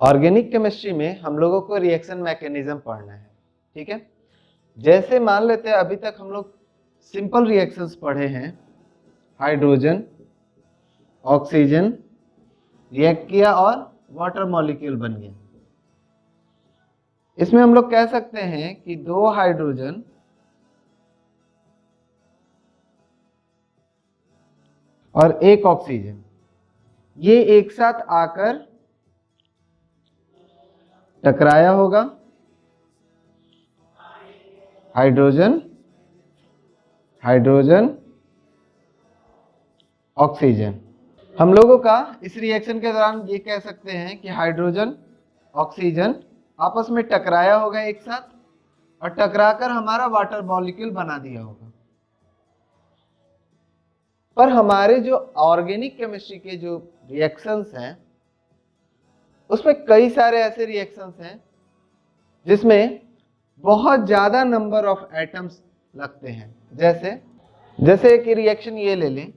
Organic chemistry में हम लोगों को रिएक्शन मैकेनिज्म पढ़ना है, ठीक है। जैसे मान लेते हैं अभी तक हम लोग सिंपल रिएक्शंस पढ़े हैं, हाइड्रोजन ऑक्सीजन रिएक्ट किया और वाटर मॉलिक्यूल बन गया। इसमें हम लोग कह सकते हैं कि दो हाइड्रोजन और एक ऑक्सीजन ये एक साथ आकर टकराया होगा, हाइड्रोजन हाइड्रोजन ऑक्सीजन। हम लोगों का इस रिएक्शन के दौरान ये कह सकते हैं कि हाइड्रोजन ऑक्सीजन आपस में टकराया होगा एक साथ और टकराकर हमारा वाटर मॉलिक्यूल बना दिया होगा। पर हमारे जो ऑर्गेनिक केमिस्ट्री के जो रिएक्शंस हैं उसमें कई सारे ऐसे रिएक्शंस हैं जिसमें बहुत ज्यादा नंबर ऑफ एटम्स लगते हैं। जैसे एक रिएक्शन ये ले लें,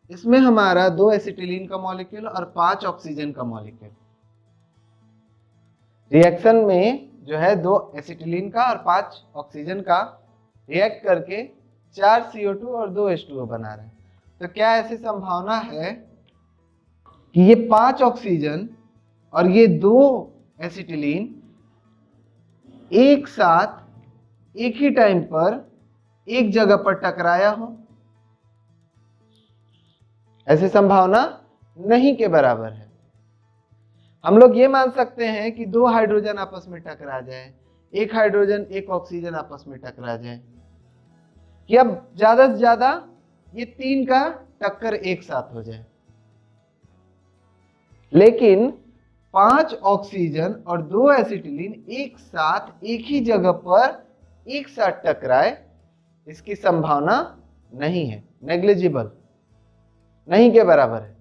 इसमें हमारा 2 एसिटिलीन का मॉलिक्यूल और 5 ऑक्सीजन का मॉलिक्यूल। रिएक्शन में जो है 2 एसिटिलीन का और 5 ऑक्सीजन का रिएक्ट करके 4 CO2 और 2 H2O बना रहे हैं। तो क्या ऐसी संभावना है कि ये 5 ऑक्सीजन और ये 2 एसिटिलीन एक साथ एक ही टाइम पर एक जगह पर टकराया हो? ऐसी संभावना नहीं के बराबर है। हम लोग ये मान सकते हैं कि 2 हाइड्रोजन आपस में टकरा जाए, एक हाइड्रोजन एक ऑक्सीजन आपस में टकरा जाए, या ज्यादा से ज्यादा ये 3 का टक्कर एक साथ हो जाए। लेकिन 5 ऑक्सीजन और 2 एसिटिलीन एक साथ एक ही जगह पर एक साथ टकराए, इसकी संभावना नहीं है, नेग्लिजिबल, नहीं के बराबर है।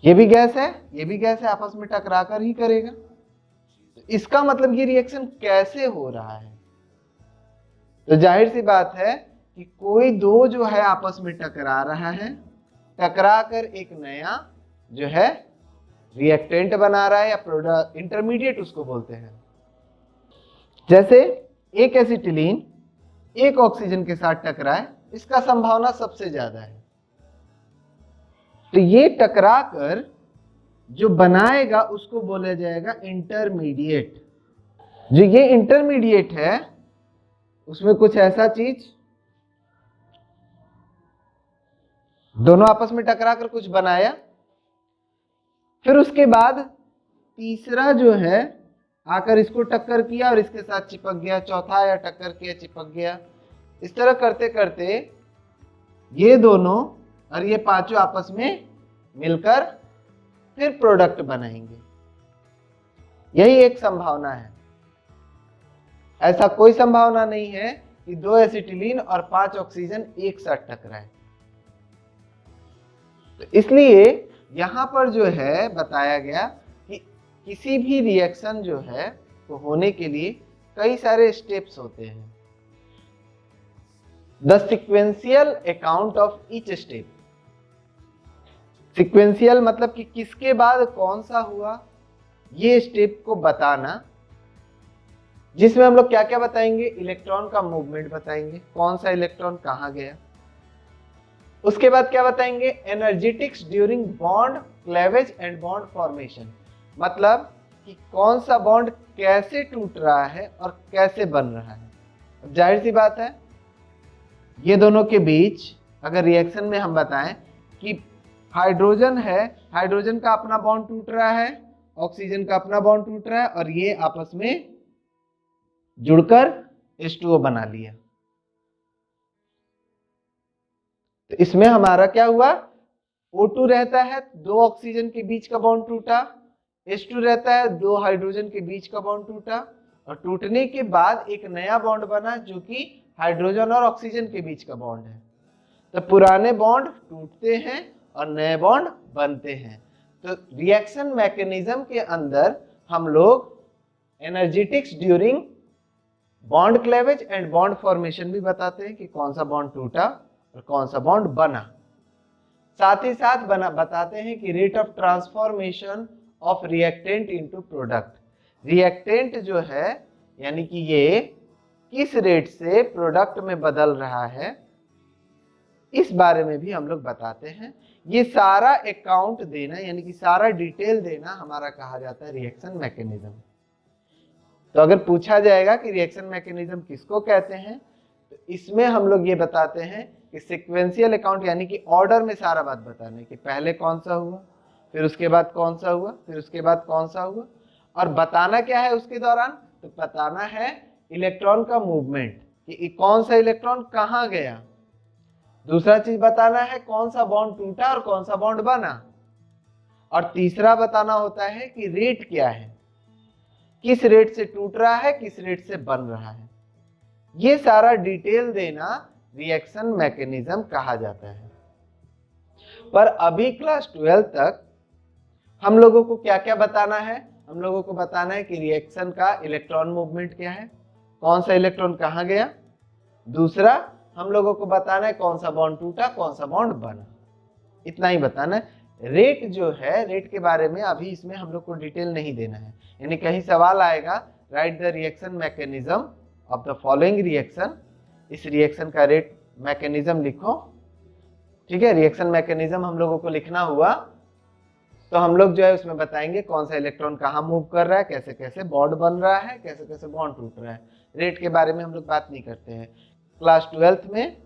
ये भी गैस है, आपस में टकराकर ही करेगा। तो इसका मतलब ये रिएक्शन कैसे हो रहा है? तो जाहिर सी बात है कि कोई 2 जो है आपस में टकरा रहा है, टकरा कर एक नया जो है रिएक्टेंट बना रहा है या प्रोडक्ट, इंटरमीडिएट उसको बोलते हैं। जैसे एक एसिटिलीन एक ऑक्सीजन के साथ टकराए, इसका संभावना सबसे ज्यादा है। तो ये टकरा कर जो बनाएगा उसको बोला जाएगा इंटरमीडिएट। जो ये इंटरमीडिएट है उसमें कुछ ऐसा चीज, दोनों आपस में टकरा कर कुछ बनाया, फिर उसके बाद तीसरा जो है आकर इसको टक्कर किया और इसके साथ चिपक गया, चौथा आया टक्कर किया, चिपक गया। इस तरह करते करते ये दोनों और ये 5 आपस में मिलकर फिर प्रोडक्ट बनाएंगे। यही एक संभावना है। ऐसा कोई संभावना नहीं है कि 2 एसिटिलीन और 5 ऑक्सीजन एक साथ टकराए। तो इसलिए यहां पर जो है बताया गया कि किसी भी रिएक्शन जो है वो होने के लिए कई सारे स्टेप्स होते हैं। The sequential account of each step. Sequential मतलब कि किसके बाद कौन सा हुआ, ये स्टेप को बताना, जिसमें हम लोग क्या क्या बताएंगे, इलेक्ट्रॉन का मूवमेंट बताएंगे, कौन सा इलेक्ट्रॉन कहां गया। उसके बाद क्या बताएंगे, energetics during bond cleavage and bond formation, मतलब कि कौन सा बॉन्ड कैसे टूट रहा है और कैसे बन रहा है। जाहिर सी बात है ये दोनों के बीच अगर रिएक्शन में हम बताएं कि हाइड्रोजन है, हाइड्रोजन का अपना बॉन्ड टूट रहा है, ऑक्सीजन का अपना बॉन्ड टूट रहा है और ये आपस में जुड़कर H2O बना लिया। तो इसमें हमारा क्या हुआ, O2 रहता है, 2 ऑक्सीजन के बीच का बॉन्ड टूटा, H2 रहता है, 2 हाइड्रोजन के बीच का बॉन्ड टूटा और टूटने के बाद एक नया बॉन्ड बना जो कि हाइड्रोजन और ऑक्सीजन के बीच का बॉन्ड है। तो पुराने बॉन्ड टूटते हैं और नए बॉन्ड बनते हैं। तो रिएक्शन मैकेनिज्म के अंदर हम लोग energetics during bond cleavage and bond formation भी बताते हैं कि कौन सा बॉन्ड टूटा और कौन सा बॉन्ड बना। साथ ही साथ बताते हैं कि rate of transformation of reactant into product, reactant जो है यानी कि ये किस रेट से प्रोडक्ट में बदल रहा है, इस बारे में भी हम लोग बताते हैं। ये सारा अकाउंट देना यानी कि सारा डिटेल देना हमारा कहा जाता है रिएक्शन मैकेनिज्म। तो अगर पूछा जाएगा कि रिएक्शन मैकेनिज्म किसको कहते हैं, तो इसमें हम लोग ये बताते हैं कि सीक्वेंशियल अकाउंट यानी कि ऑर्डर में सारा बात बताने कि पहले कौन सा हुआ, फिर उसके बाद कौन सा हुआ, फिर उसके बाद कौन सा हुआ, और बताना क्या है उसके दौरान, तो बताना है इलेक्ट्रॉन का मूवमेंट कि कौन सा इलेक्ट्रॉन कहाँ गया। दूसरा चीज बताना है कौन सा बॉन्ड टूटा और कौन सा बॉन्ड बना, और तीसरा बताना होता है कि रेट क्या है, किस रेट से टूट रहा है, किस रेट से बन रहा है। ये सारा डिटेल देना रिएक्शन मैकेनिज्म कहा जाता है। पर अभी क्लास 12 तक हम लोगों को क्या क्या बताना है, हम लोगों को बताना है कि रिएक्शन का इलेक्ट्रॉन मूवमेंट क्या है, कौन सा इलेक्ट्रॉन कहाँ गया। दूसरा हम लोगों को बताना है कौन सा बॉन्ड टूटा, कौन सा बॉन्ड बना, इतना ही बताना है। रेट जो है, रेट के बारे में अभी इसमें हम लोग को डिटेल नहीं देना है। यानी कहीं सवाल आएगा, right the reaction mechanism of the following reaction, इस रिएक्शन का रेट मैकेनिज्म लिखो। ठीक है, रिएक्शन मैकेनिज्म हम लोगों को लिखना हुआ तो हम लोग जो है उसमें बताएंगे कौन सा इलेक्ट्रॉन कहाँ मूव कर रहा है, कैसे कैसे बॉन्ड बन रहा है, कैसे कैसे बॉन्ड टूट रहा है। रेट के बारे में हम लोग बात नहीं करते हैं। क्लास 12th में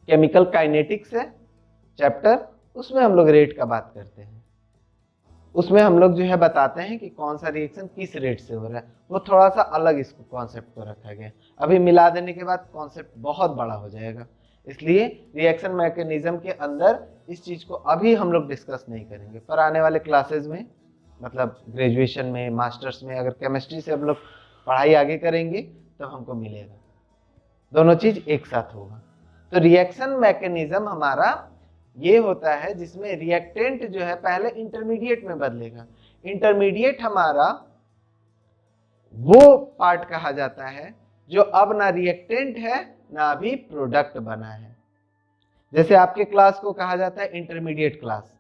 केमिकल काइनेटिक्स है चैप्टर, उसमें हम लोग रेट का बात करते हैं। उसमें हम लोग जो है बताते हैं कि कौन सा रिएक्शन किस रेट से हो रहा है। वो थोड़ा सा अलग इसको कॉन्सेप्ट को रखा गया, अभी मिला देने के बाद कॉन्सेप्ट बहुत बड़ा हो जाएगा, इसलिए रिएक्शन मैकेनिज्म के अंदर इस चीज को अभी हम लोग डिस्कस नहीं करेंगे। पर आने वाले क्लासेस में, मतलब ग्रेजुएशन में, मास्टर्स में, अगर केमिस्ट्री से हम लोग पढ़ाई आगे करेंगे तो हमको मिलेगा, दोनों चीज एक साथ होगा। तो रिएक्शन मैकेनिज्म हमारा ये होता है जिसमें रिएक्टेंट जो है पहले इंटरमीडिएट में बदलेगा। इंटरमीडिएट हमारा वो पार्ट कहा जाता है जो अब ना रिएक्टेंट है ना अभी प्रोडक्ट बना है। जैसे आपके क्लास को कहा जाता है इंटरमीडिएट क्लास,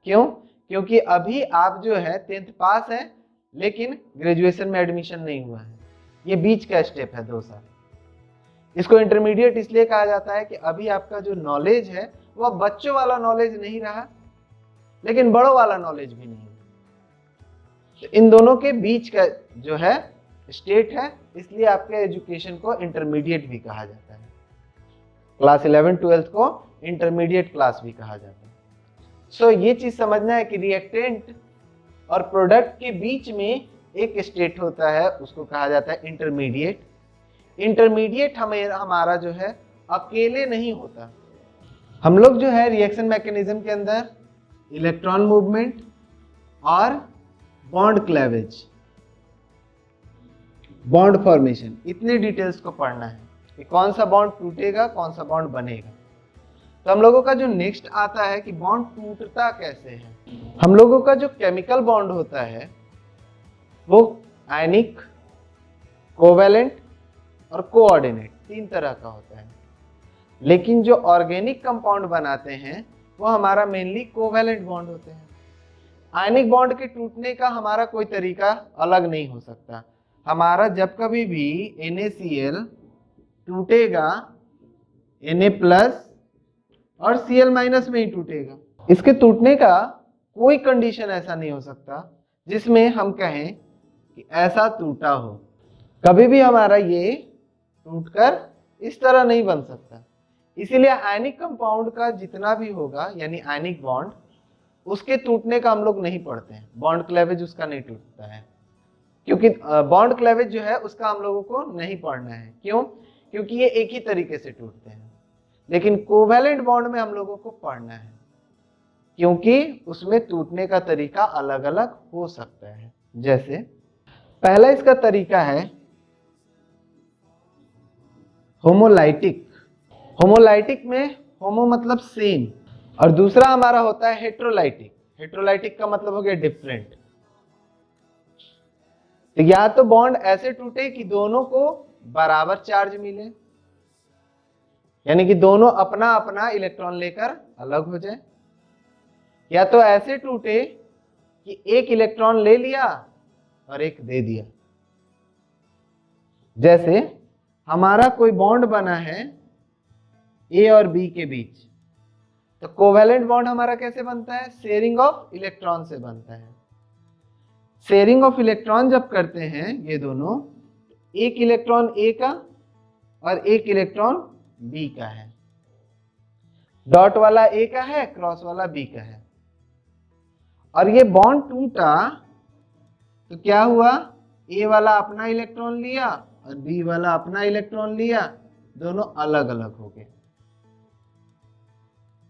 क्यों? क्योंकि अभी आप जो है 10th पास है लेकिन ग्रेजुएशन में एडमिशन नहीं हुआ है, ये बीच का स्टेप है 2 साल। इसको इंटरमीडिएट इसलिए कहा जाता है कि अभी आपका जो नॉलेज है वह बच्चों वाला नॉलेज नहीं रहा, लेकिन बड़ों वाला नॉलेज भी नहीं। तो इन दोनों के बीच का जो है स्टेट है, इसलिए आपके एजुकेशन को इंटरमीडिएट भी कहा जाता है। क्लास 11 12 को इंटरमीडिएट क्लास भी कहा जाता है। सो ये चीज समझना है कि रिएक्टेंट और प्रोडक्ट के बीच में एक स्टेट होता है, उसको कहा जाता है इंटरमीडिएट। इंटरमीडिएट हमारा जो है अकेले नहीं होता। हम लोग जो है रिएक्शन मैकेनिज्म के अंदर इलेक्ट्रॉन मूवमेंट और बॉन्ड क्लेवेज, बॉन्ड फॉर्मेशन, इतने डिटेल्स को पढ़ना है कि कौन सा बॉन्ड टूटेगा, कौन सा बॉन्ड बनेगा। तो हम लोगों का जो नेक्स्ट आता है कि बॉन्ड टूटता कैसे है। हम लोगों का जो केमिकल बॉन्ड होता है वो आयनिक, कोवैलेंट और कोऑर्डिनेट 3 तरह का होता है। लेकिन जो ऑर्गेनिक कंपाउंड बनाते हैं वो हमारा मेनली कोवैलेंट बॉन्ड होते हैं। आयनिक बॉन्ड के टूटने का हमारा कोई तरीका अलग नहीं हो सकता। हमारा जब कभी भी NaCl टूटेगा Na+ और Cl- में ही टूटेगा। इसके टूटने का कोई कंडीशन ऐसा नहीं हो सकता जिसमें हम कहें कि ऐसा टूटा हो। कभी भी हमारा ये टूटकर इस तरह नहीं बन सकता। इसीलिए आयनिक कंपाउंड का जितना भी होगा यानी आयनिक बॉन्ड, उसके टूटने का हम लोग नहीं पढ़ते हैं। बॉन्ड क्लेवेज उसका नहीं टूटता है, क्योंकि बॉन्ड क्लेवेज जो है उसका हम लोगों को नहीं पढ़ना है। क्यों? क्योंकि ये एक ही तरीके से टूटते हैं। लेकिन कोवैलेंट बॉन्ड में हम लोगों को पढ़ना है, क्योंकि उसमें टूटने का तरीका अलग अलग हो सकता है। जैसे पहला इसका तरीका है होमोलाइटिक। होमोलाइटिक में होमो मतलब सेम, और दूसरा हमारा होता है हेट्रोलाइटिक। हेट्रोलाइटिक का मतलब हो गया डिफरेंट। तो या तो बॉन्ड ऐसे टूटे कि दोनों को बराबर चार्ज मिले, यानी कि दोनों अपना अपना इलेक्ट्रॉन लेकर अलग हो जाए, या तो ऐसे टूटे कि एक इलेक्ट्रॉन ले लिया और एक दे दिया। जैसे हमारा कोई बॉन्ड बना है ए और बी के बीच, तो कोवेलेंट बॉन्ड हमारा कैसे बनता है? शेयरिंग ऑफ इलेक्ट्रॉन से बनता है। शेयरिंग ऑफ इलेक्ट्रॉन जब करते हैं ये दोनों, एक इलेक्ट्रॉन ए का और एक इलेक्ट्रॉन बी का है। डॉट वाला ए का है, क्रॉस वाला बी का है। और ये बॉन्ड टूटा तो क्या हुआ? ए वाला अपना इलेक्ट्रॉन लिया और बी वाला अपना इलेक्ट्रॉन लिया, दोनों अलग अलग हो गए।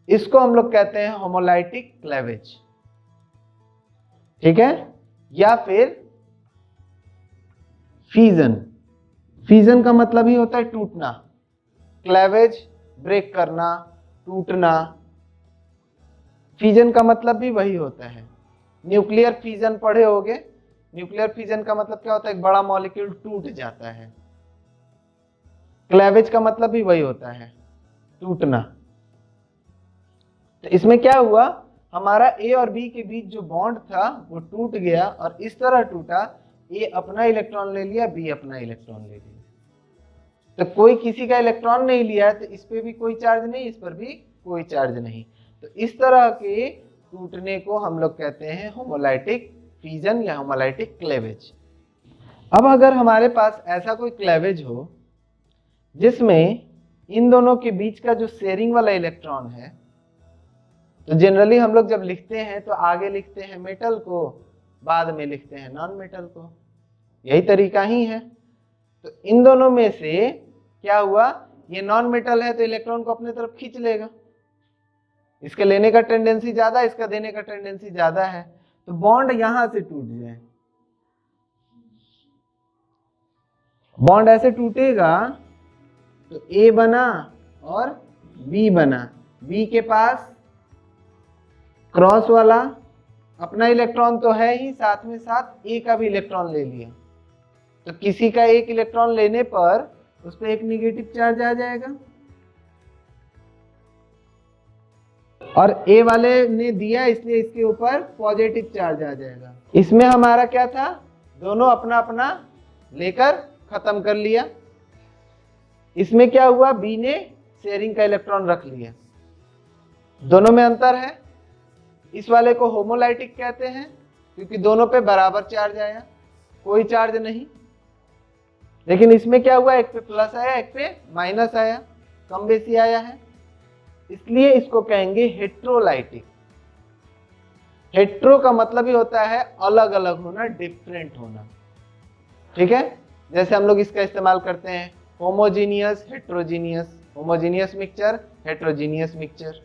इसको हम लोग कहते हैं होमोलाइटिक क्लेवेज, ठीक है? या फिर फीजन। फीजन का मतलब ही होता है टूटना। क्लेवेज ब्रेक करना, टूटना। फीजन का मतलब भी वही होता है। न्यूक्लियर फीजन पढ़े होगे। न्यूक्लियर फीजन का मतलब क्या होता है? एक बड़ा मॉलिक्यूल टूट जाता है। क्लेवेज का मतलब भी वही होता है, टूटना। तो इसमें क्या हुआ? हमारा ए और बी के बीच जो बॉन्ड था वो टूट गया, और इस तरह टूटा, ए अपना इलेक्ट्रॉन ले लिया, बी अपना इलेक्ट्रॉन ले लिया। तो कोई किसी का इलेक्ट्रॉन नहीं लिया है, तो इस पे भी कोई चार्ज नहीं, इस पर भी कोई चार्ज नहीं। तो इस तरह के टूटने को हम लोग कहते हैं होमोलाइटिक फीजन या होमोलाइटिक क्लेवेज। अब अगर हमारे पास ऐसा कोई क्लेवेज हो जिसमें इन दोनों के बीच का जो शेयरिंग वाला इलेक्ट्रॉन है, तो जनरली हम लोग जब लिखते हैं तो आगे लिखते हैं मेटल को, बाद में लिखते हैं नॉन मेटल को। यही तरीका ही है। तो इन दोनों में से क्या हुआ? ये नॉन मेटल है तो इलेक्ट्रॉन को अपने तरफ खींच लेगा। इसके लेने का टेंडेंसी ज्यादा, इसका देने का टेंडेंसी ज्यादा है, तो बॉन्ड यहां से टूट जाए। बॉन्ड ऐसे टूटेगा तो ए बना और बी बना। बी के पास क्रॉस वाला अपना इलेक्ट्रॉन तो है ही, साथ में साथ ए का भी इलेक्ट्रॉन ले लिया। तो किसी का एक इलेक्ट्रॉन लेने पर उस पर एक निगेटिव चार्ज आ जाएगा, और ए वाले ने दिया इसलिए इसके ऊपर पॉजिटिव चार्ज आ जाएगा। इसमें हमारा क्या था? दोनों अपना अपना लेकर खत्म कर लिया। इसमें क्या हुआ? बी ने शेयरिंग का इलेक्ट्रॉन रख लिया। दोनों में अंतर है। इस वाले को होमोलाइटिक कहते हैं क्योंकि दोनों पे बराबर चार्ज आया, कोई चार्ज नहीं। लेकिन इसमें क्या हुआ? एक पे प्लस आया, एक पे माइनस आया, कम बेसी आया है, इसलिए इसको कहेंगे हेट्रोलाइटिक। हेट्रो का मतलब ही होता है अलग अलग होना, डिफरेंट होना, ठीक है? जैसे हम लोग इसका इस्तेमाल करते हैं homogeneous, heterogeneous, homogeneous mixture, heterogeneous mixture.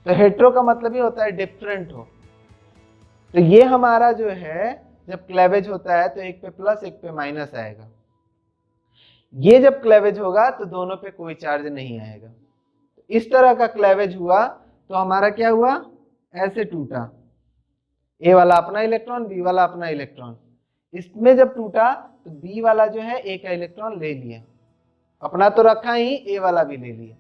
तो हेट्रो का मतलब ही होता है डिफरेंट हो। तो ये हमारा जो है जब क्लेवेज होता है तो एक पे प्लस एक पे माइनस आएगा। ये जब क्लेवेज होगा तो दोनों पे कोई चार्ज नहीं आएगा। इस तरह का क्लेवेज हुआ तो हमारा क्या हुआ? ऐसे टूटा, ए वाला अपना इलेक्ट्रॉन, बी वाला अपना इलेक्ट्रॉन। इसमें जब टूटा तो बी वाला जो है ए का इलेक्ट्रॉन ले लिया, अपना तो रखा ही, ए वाला भी ले लिया।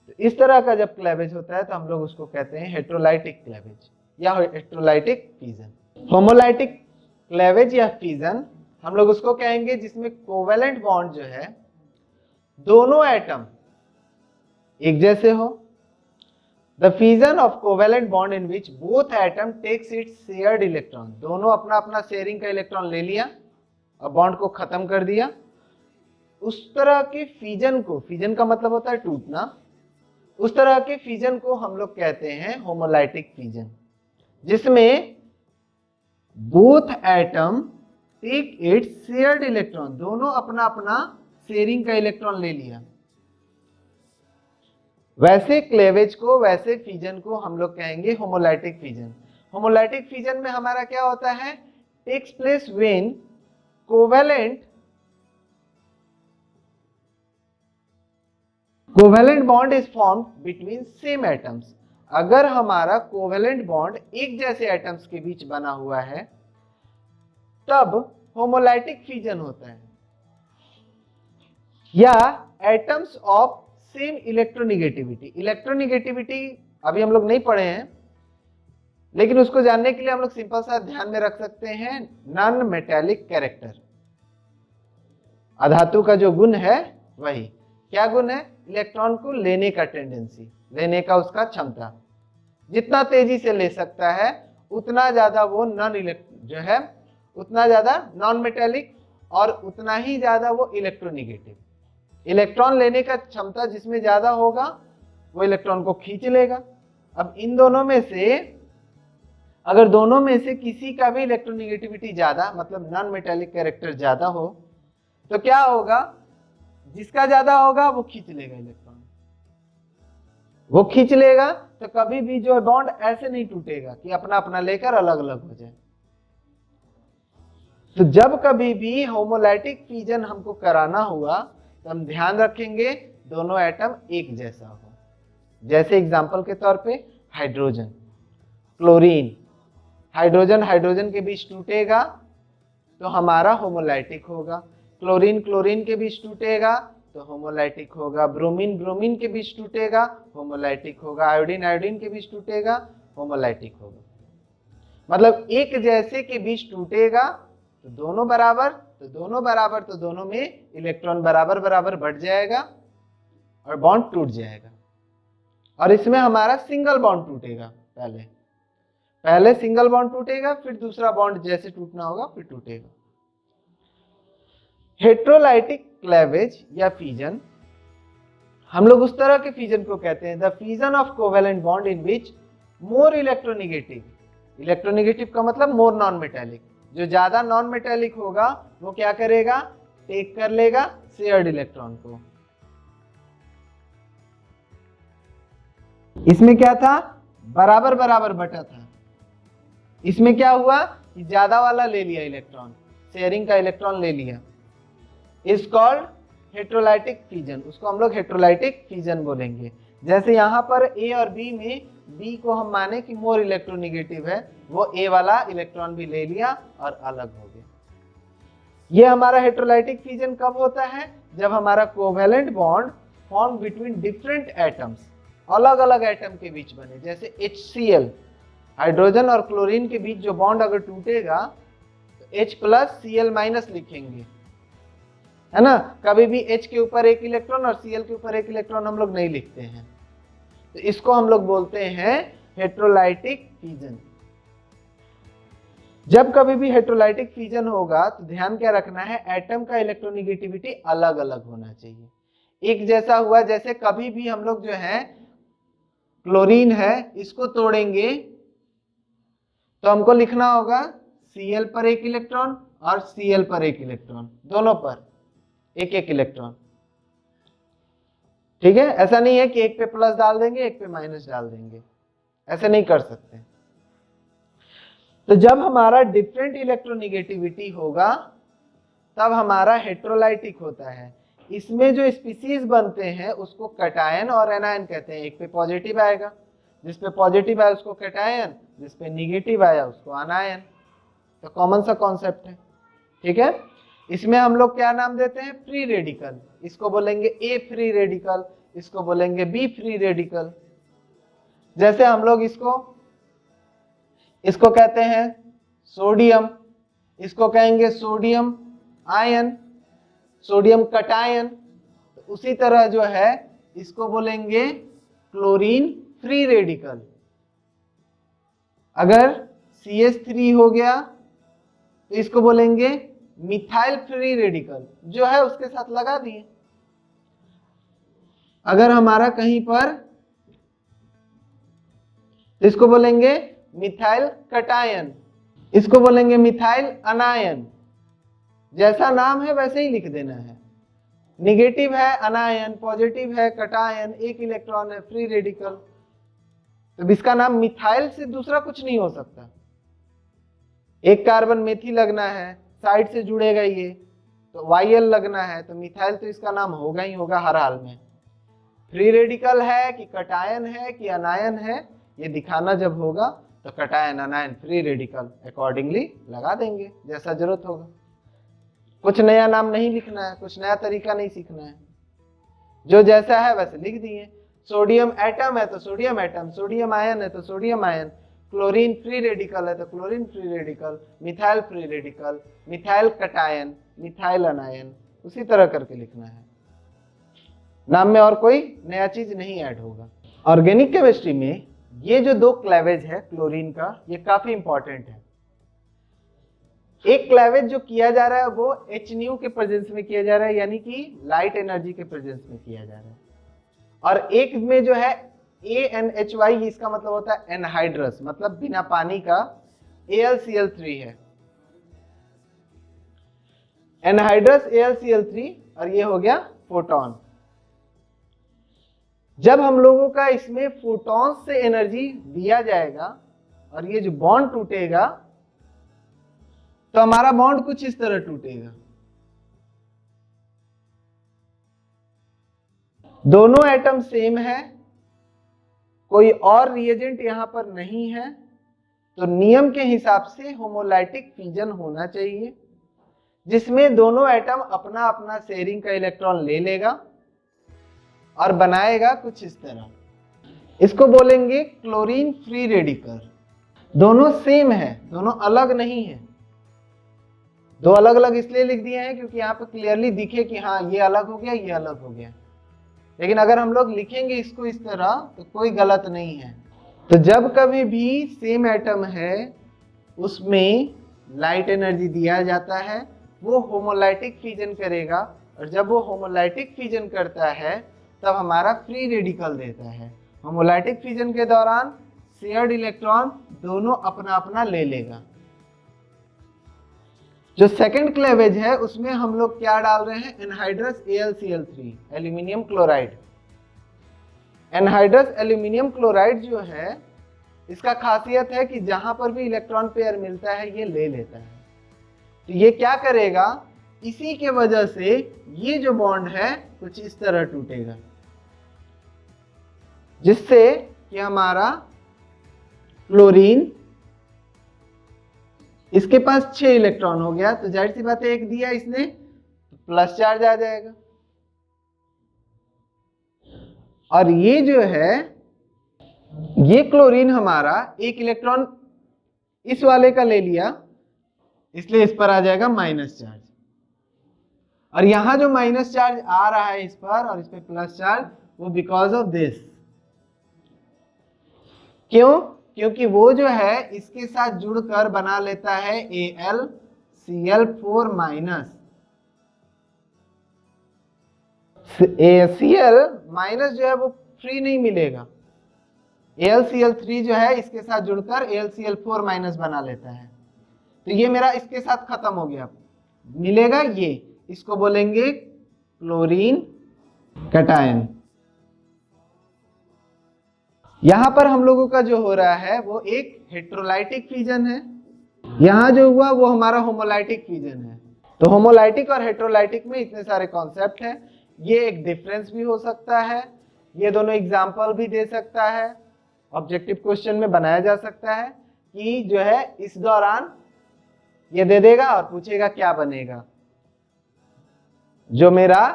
तो इस तरह का जब क्लेवेज होता है तो हम लोग उसको कहते हैं हेट्रोलाइटिक क्लेवेज या हेट्रोलाइटिक फीजन। होमोलाइटिक क्लेवेज या फीजन हम लोग उसको कहेंगे जिसमें कोवेलेंट बॉन्ड जो है दोनों एटम एक जैसे हो। The fission of covalent bond in which both atom takes its shared electron, दोनों अपना अपना शेयरिंग का इलेक्ट्रॉन ले लिया और बॉन्ड को खत्म कर दिया। उस तरह के फीजन को, फीजन का मतलब होता है टूटना, उस तरह के फीजन को हम लोग कहते हैं होमोलाइटिक फीजन, जिसमें both atom take its shared electron, दोनों अपना अपना शेयरिंग का इलेक्ट्रॉन ले लिया। वैसे क्लेवेज को, वैसे फीजन को हम लोग कहेंगे होमोलाइटिक फीजन। होमोलाइटिक फीजन में हमारा क्या होता है? Takes place when covalent bond is formed between same atoms. अगर हमारा कोवेलेंट बॉन्ड एक जैसे एटम्स के बीच बना हुआ है तब होमोलाइटिक फीजन होता है। या atoms of same electronegativity, electronegativity अभी हम लोग नहीं पढ़े हैं, लेकिन उसको जानने के लिए हम लोग सिंपल सा ध्यान में रख सकते हैं नॉन मेटेलिक कैरेक्टर। अधातु का जो गुण है वही क्या गुण है? इलेक्ट्रॉन को लेने का टेंडेंसी, लेने का उसका क्षमता। जितना तेजी से ले सकता है उतना ज्यादा वो जो है उतना ज्यादा नॉन मेटेलिक और उतना ही ज्यादा वो इलेक्ट्रोनिगेटिव। इलेक्ट्रॉन लेने का क्षमता जिसमें ज्यादा होगा वो इलेक्ट्रॉन को खींच लेगा। अब इन दोनों में से अगर दोनों में से किसी का भी इलेक्ट्रोनिगेटिविटी ज्यादा मतलब नॉन मेटेलिक कैरेक्टर ज्यादा हो तो क्या होगा? जिसका ज्यादा होगा वो खींच लेगा इलेक्ट्रॉन, वो खींच लेगा। तो कभी भी जो बॉन्ड ऐसे नहीं टूटेगा कि अपना अपना लेकर अलग अलग हो जाए। तो जब कभी भी होमोलाइटिक फ्यूजन हमको कराना हुआ तो हम ध्यान रखेंगे दोनों एटम एक जैसा हो। जैसे एग्जांपल के तौर पे हाइड्रोजन, क्लोरीन, हाइड्रोजन हाइड्रोजन के बीच टूटेगा तो हमारा होमोलाइटिक होगा, क्लोरीन क्लोरीन के बीच टूटेगा तो होमोलाइटिक होगा, ब्रोमीन ब्रोमीन के बीच टूटेगा होमोलाइटिक होगा, आयोडीन आयोडीन के बीच टूटेगा होमोलाइटिक होगा। मतलब एक जैसे के बीच टूटेगा तो दोनों बराबर, तो दोनों बराबर तो दोनों में इलेक्ट्रॉन बराबर बराबर बढ़ जाएगा और बॉन्ड टूट जाएगा। और इसमें हमारा सिंगल बॉन्ड टूटेगा, पहले सिंगल बॉन्ड टूटेगा फिर दूसरा बॉन्ड जैसे टूटना होगा फिर टूटेगा। हेट्रोलाइटिक क्लेवेज या फ्यूजन, हम लोग उस तरह के फ्यूजन को कहते हैं the fusion of covalent bond in which more electronegative, electronegative का मतलब मोर नॉन मेटेलिक, जो ज्यादा नॉन मेटेलिक होगा वो क्या करेगा? टेक कर लेगा शेयर्ड इलेक्ट्रॉन को। इसमें क्या था? बराबर बराबर बटा था। इसमें क्या हुआ कि ज्यादा वाला ले लिया इलेक्ट्रॉन, शेयरिंग का इलेक्ट्रॉन ले लिया। इज कॉल्ड हेट्रोलाइटिक फ्यूजन, उसको हम लोग हेट्रोलाइटिक फ्यूजन बोलेंगे। जैसे यहाँ पर ए और बी में बी को हम माने कि मोर इलेक्ट्रोनिगेटिव है, वो ए वाला इलेक्ट्रॉन भी ले लिया और अलग हो गया। ये हमारा हेट्रोलाइटिक फ्यूजन कब होता है? जब हमारा covalent bond form between different atoms, अलग अलग एटम के बीच बने। जैसे HCl, हाइड्रोजन और क्लोरीन के बीच जो बॉन्ड अगर टूटेगा तो H+Cl- लिखेंगे, है ना। कभी भी H के ऊपर एक इलेक्ट्रॉन और Cl के ऊपर एक इलेक्ट्रॉन हम लोग नहीं लिखते हैं। तो इसको हम लोग बोलते हैं हेट्रोलाइटिक फ्यूजन। जब कभी भी हेट्रोलाइटिक फ्यूजन होगा तो ध्यान क्या रखना है? एटम का इलेक्ट्रोनिगेटिविटी अलग अलग होना चाहिए। एक जैसा हुआ, जैसे कभी भी हम लोग जो है क्लोरीन है इसको तोड़ेंगे तो हमको लिखना होगा Cl पर एक इलेक्ट्रॉन और Cl पर एक इलेक्ट्रॉन, दोनों पर एक एक इलेक्ट्रॉन। ठीक है, ऐसा नहीं है कि एक पे प्लस डाल देंगे एक पे माइनस डाल देंगे, ऐसे नहीं कर सकते। तो जब हमारा डिफरेंट इलेक्ट्रोनिगेटिविटी होगा तब हमारा हेट्रोलाइटिक होता है। इसमें जो स्पीसीज बनते हैं उसको कैटायन और एनायन कहते हैं। एक पे पॉजिटिव आएगा, जिस पे पॉजिटिव आया उसको कैटायन, जिस पे निगेटिव आया उसको अनायन। तो कॉमन सा कॉन्सेप्ट है, ठीक है। इसमें हम लोग क्या नाम देते हैं? Free radical. इसको बोलेंगे ए फ्री रेडिकल, इसको बोलेंगे बी फ्री रेडिकल। जैसे हम लोग इसको कहते हैं सोडियम, इसको कहेंगे सोडियम आयन, सोडियम कटायन। उसी तरह जो है इसको बोलेंगे क्लोरीन फ्री रेडिकल। अगर CH3 हो गया तो इसको बोलेंगे मिथाइल फ्री रेडिकल, जो है उसके साथ लगा दिए। अगर हमारा कहीं पर तो इसको बोलेंगे मिथाइल कटायन, इसको बोलेंगे मिथाइल अनायन। जैसा नाम है वैसे ही लिख देना है। निगेटिव है अनायन, पॉजिटिव है कटायन, एक इलेक्ट्रॉन है फ्री रेडिकल। तो इसका नाम मिथाइल से दूसरा कुछ नहीं हो सकता। एक कार्बन मेथी लगना है, साइड से जुड़ेगा ये, तो YL लगना है, तो मिथाइल तो इसका नाम होगा ही होगा हर हाल में। फ्री रेडिकल है कि कटायन है कि अनायन है, ये दिखाना जब होगा तो कटायन अनायन फ्री रेडिकल अकॉर्डिंगली लगा देंगे जैसा जरूरत होगा। कुछ नया नाम नहीं लिखना है, कुछ नया तरीका नहीं सीखना है, जो जैसा है वैसे लिख दिए। सोडियम एटम है तो सोडियम एटम, सोडियम आयन है तो sodium ion, chlorine free radical है तो chlorine free radical, methyl free radical, methyl cation, methyl अनायन, उसी तरह करके लिखना है। नाम में और कोई नया चीज नहीं ऐड होगा। ऑर्गेनिक केमिस्ट्री में ये जो दो क्लेवेज है क्लोरीन का, ये काफी इंपॉर्टेंट है। एक क्लेवेज जो किया जा रहा है वो HNu के प्रेजेंस में किया जा रहा है, यानी कि लाइट एनर्जी के प्रेजेंस में किया जा रहा है, और एक में जो है ANHY, इसका मतलब होता है एनहाइड्रस, मतलब बिना पानी का AlCl3 है, एनहाइड्रस AlCl3, और ये हो गया फोटोन। जब हम लोगों का इसमें फोटॉन से एनर्जी दिया जाएगा और ये जो बॉन्ड टूटेगा तो हमारा बॉन्ड कुछ इस तरह टूटेगा। दोनों एटम सेम है, कोई और रिएजेंट यहां पर नहीं है, तो नियम के हिसाब से होमोलाइटिक फिजन होना चाहिए, जिसमें दोनों एटम अपना अपना शेयरिंग का इलेक्ट्रॉन ले लेगा और बनाएगा कुछ इस तरह। इसको बोलेंगे क्लोरीन फ्री रेडिकल। दोनों सेम है, दोनों अलग नहीं है। दो अलग अलग इसलिए लिख दिए हैं क्योंकि यहाँ पे क्लियरली दिखे कि हाँ ये अलग हो गया, ये अलग हो गया, लेकिन अगर हम लोग लिखेंगे इसको इस तरह तो कोई गलत नहीं है। तो जब कभी भी सेम एटम है उसमें लाइट एनर्जी दिया जाता है, वो होमोलाइटिक फिजन करेगा, और जब वो होमोलाइटिक फिजन करता है तब हमारा फ्री रेडिकल देता है। होमोलाइटिक फिजन के दौरान शेयर्ड इलेक्ट्रॉन दोनों अपना अपना ले लेगा। जो सेकंड क्लेवेज है उसमें हम लोग क्या डाल रहे हैं, anhydrous AlCl3, aluminium chloride. Anhydrous aluminium chloride जो है, इसका खासियत है कि जहां पर भी इलेक्ट्रॉन पेयर मिलता है ये ले लेता है। तो ये क्या करेगा, इसी के वजह से ये जो बॉन्ड है कुछ इस तरह टूटेगा, जिससे कि हमारा क्लोरीन, इसके पास 6 इलेक्ट्रॉन हो गया, तो जाहिर सी बात है एक दिया इसने तो प्लस चार्ज आ जाएगा, और ये जो है ये क्लोरीन हमारा एक इलेक्ट्रॉन इस वाले का ले लिया, इसलिए इस पर आ जाएगा माइनस चार्ज, और यहां जो माइनस चार्ज आ रहा है इस पर और इस पर प्लस चार्ज, वो बिकॉज ऑफ दिस। क्यों? क्योंकि वो जो है इसके साथ जुड़कर बना लेता है AlCl4 माइनस। Cl माइनस जो है वो फ्री नहीं मिलेगा, AlCl3 जो है इसके साथ जुड़कर AlCl4 माइनस बना लेता है, तो ये मेरा इसके साथ खत्म हो गया, मिलेगा ये, इसको बोलेंगे क्लोरीन कटायन। यहां पर हम लोगों का जो हो रहा है वो एक हेट्रोलाइटिक फिजन है, यहां जो हुआ वो हमारा होमोलाइटिक फिजन है। तो होमोलाइटिक और हेट्रोलाइटिक में इतने सारे कॉन्सेप्ट हैं, ये एक डिफरेंस भी हो सकता है, ये दोनों एग्जाम्पल भी दे सकता है, ऑब्जेक्टिव क्वेश्चन में बनाया जा सकता है कि जो है इस दौरान ये दे देगा और पूछेगा क्या बनेगा। जो मेरा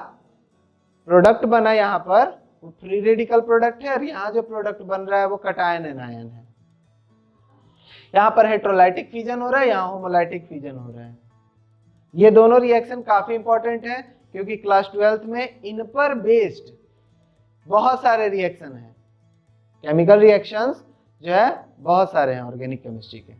प्रोडक्ट बना यहाँ पर वो फ्री रेडिकल प्रोडक्ट है, और यहाँ जो प्रोडक्ट बन रहा है वो कटायन एनायन है। यहाँ पर हेट्रोलाइटिक फिजन हो रहा है, यहाँ होमोलाइटिक फिजन हो रहा है। ये दोनों रिएक्शन काफी इंपॉर्टेंट है क्योंकि क्लास 12th में इन पर बेस्ड बहुत सारे रिएक्शन हैं, केमिकल रिएक्शंस जो है बहुत सारे हैं ऑर्गेनिक केमिस्ट्री के।